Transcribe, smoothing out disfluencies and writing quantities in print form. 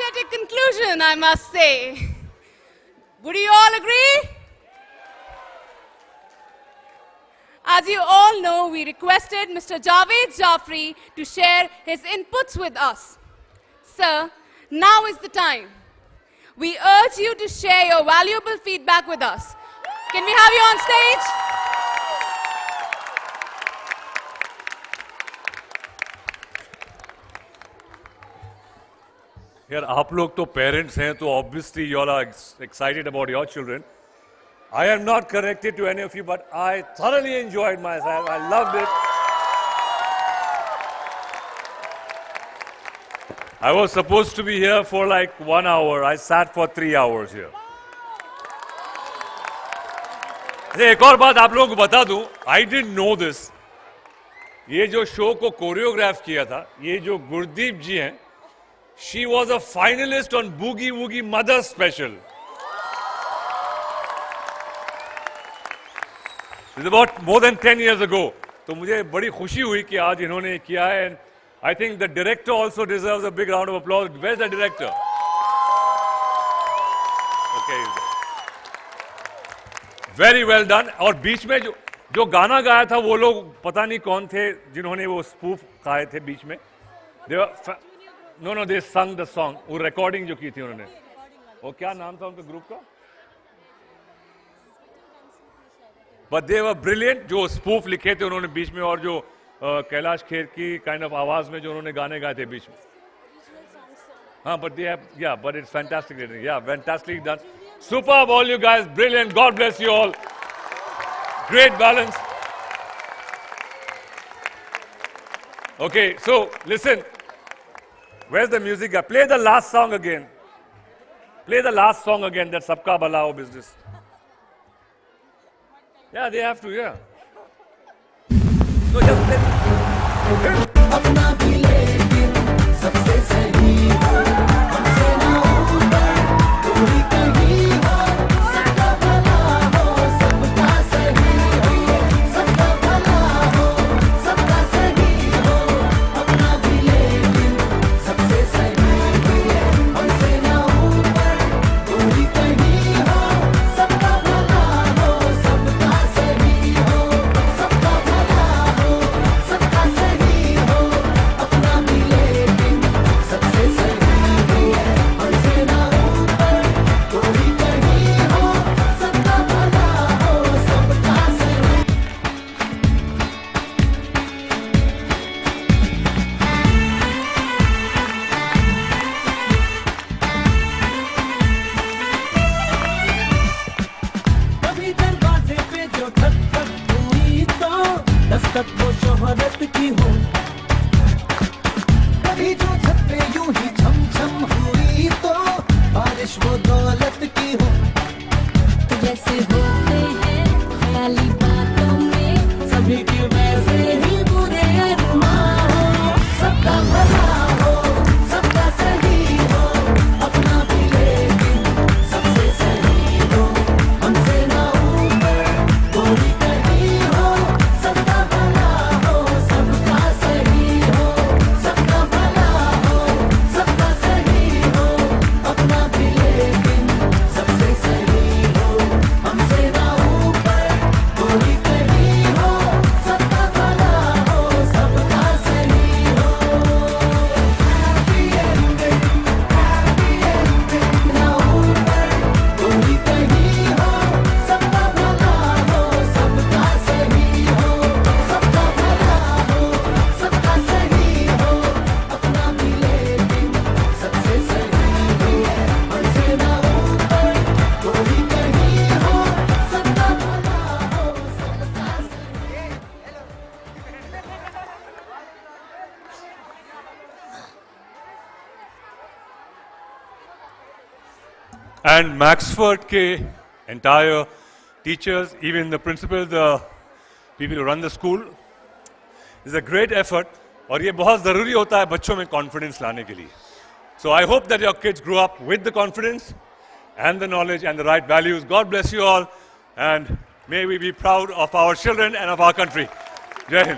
energetic conclusion, I must say. Would you all agree? As you all know, we requested Mr. Javed Jafri to share his inputs with us. Sir, now is the time. We urge you to share your valuable feedback with us. Can we have you on stage? यार आप लोग तो parents हैं तो obviously you all are excited about your children. I am not connected to any of you, but I thoroughly enjoyed myself. I loved it. I was supposed to be here for like 1 hour. I sat for 3 hours here. एक और बात आप लोगों को बता दूं, I didn't know this. ये जो शो को कोरियोग्राफ किया था, ये जो गुरदीप जी हैं, she was a finalist on Boogie Woogie Mother Special. It's about more than 10 years ago. तो मुझे बड़ी खुशी हुई कि आज इन्होंने किया है. And I think the director also deserves a big round of applause. Where's the director? Okay. Very well done. और बीच में जो गाना गाया था वो लोग पता नहीं कौन थे जिन्होंने वो स्पूफ गाए थे बीच में. No, they sung the song. वो recording जो की थी उन्होंने. वो क्या नाम था उनके ग्रुप का? But they were brilliant. जो स्पूफ लिखे थे उन्होंने बीच में और जो कैलाश खेर की kind of आवाज में जो उन्होंने गाने गाए थे बीच में. हाँ, but they have, yeah, but it's fantastic. Yeah, fantastic done. Superb, all you guys, brilliant. God bless you all. Great balance. Okay, so listen. Where's the music guy? Play the last song again. Play the last song again. That Sabka Bhala Ho business. Yeah, they have to. Yeah. So just play. अपना भी लेकिन सबसे सही हो हमसे ना ऊपर कोई कहीं हो सबका भला हो सबका सही हो सबका भला हो सबका सही हो अपना भी लेकिन सबसे सही हो हमसे ना ऊपर कोई कहीं हो सबका भला हो सबका सही हो सबका भला हो सबका सही हो अपना भी लेकिन सबसे सही हो हमसे ना ऊपर कोई कहीं हो सबका भला हो सबका सही. कभी दरवाजे पे जो खटखट हुई तो दस्तक वो शोहरत की हो कभी जो छत पे यूं ही छम छम हुई तो बारिश वो दौलत की हो जैसे होते हैं ख्याली बातों में सभी की वैसे ही बुरे अरमान हो सबका भला हो सबका सही हो अपना भी लेकिन सबसे सही हो हमसे ना ऊपर कोई कहीं हो सबका भला हो सबका सही हो सबका भला हो सबका सही हो अपना भी लेकिन सबसे सही हो हमसे ना ऊपर कोई कहीं हो सबका भला हो सबका सही हो हैप्पी एंडिंग ना ऊपर कोई कहीं हो सबका भला हो सबका सही हो सबका भला हो सबका सही हो अपना भी लेकिन सबसे सही हो हमसे ना ऊपर कोई कहीं हो सबका भला हो सबका सही. And Maxford के entire teachers, even the principal, the people who run the school, is a great effort. और ये बहुत ज़रूरी होता है बच्चों में confidence लाने के लिए. So I hope that your kids grow up with the confidence and the knowledge and the right values. God bless you all, and may we be proud of our children and of our country. Jai Hind.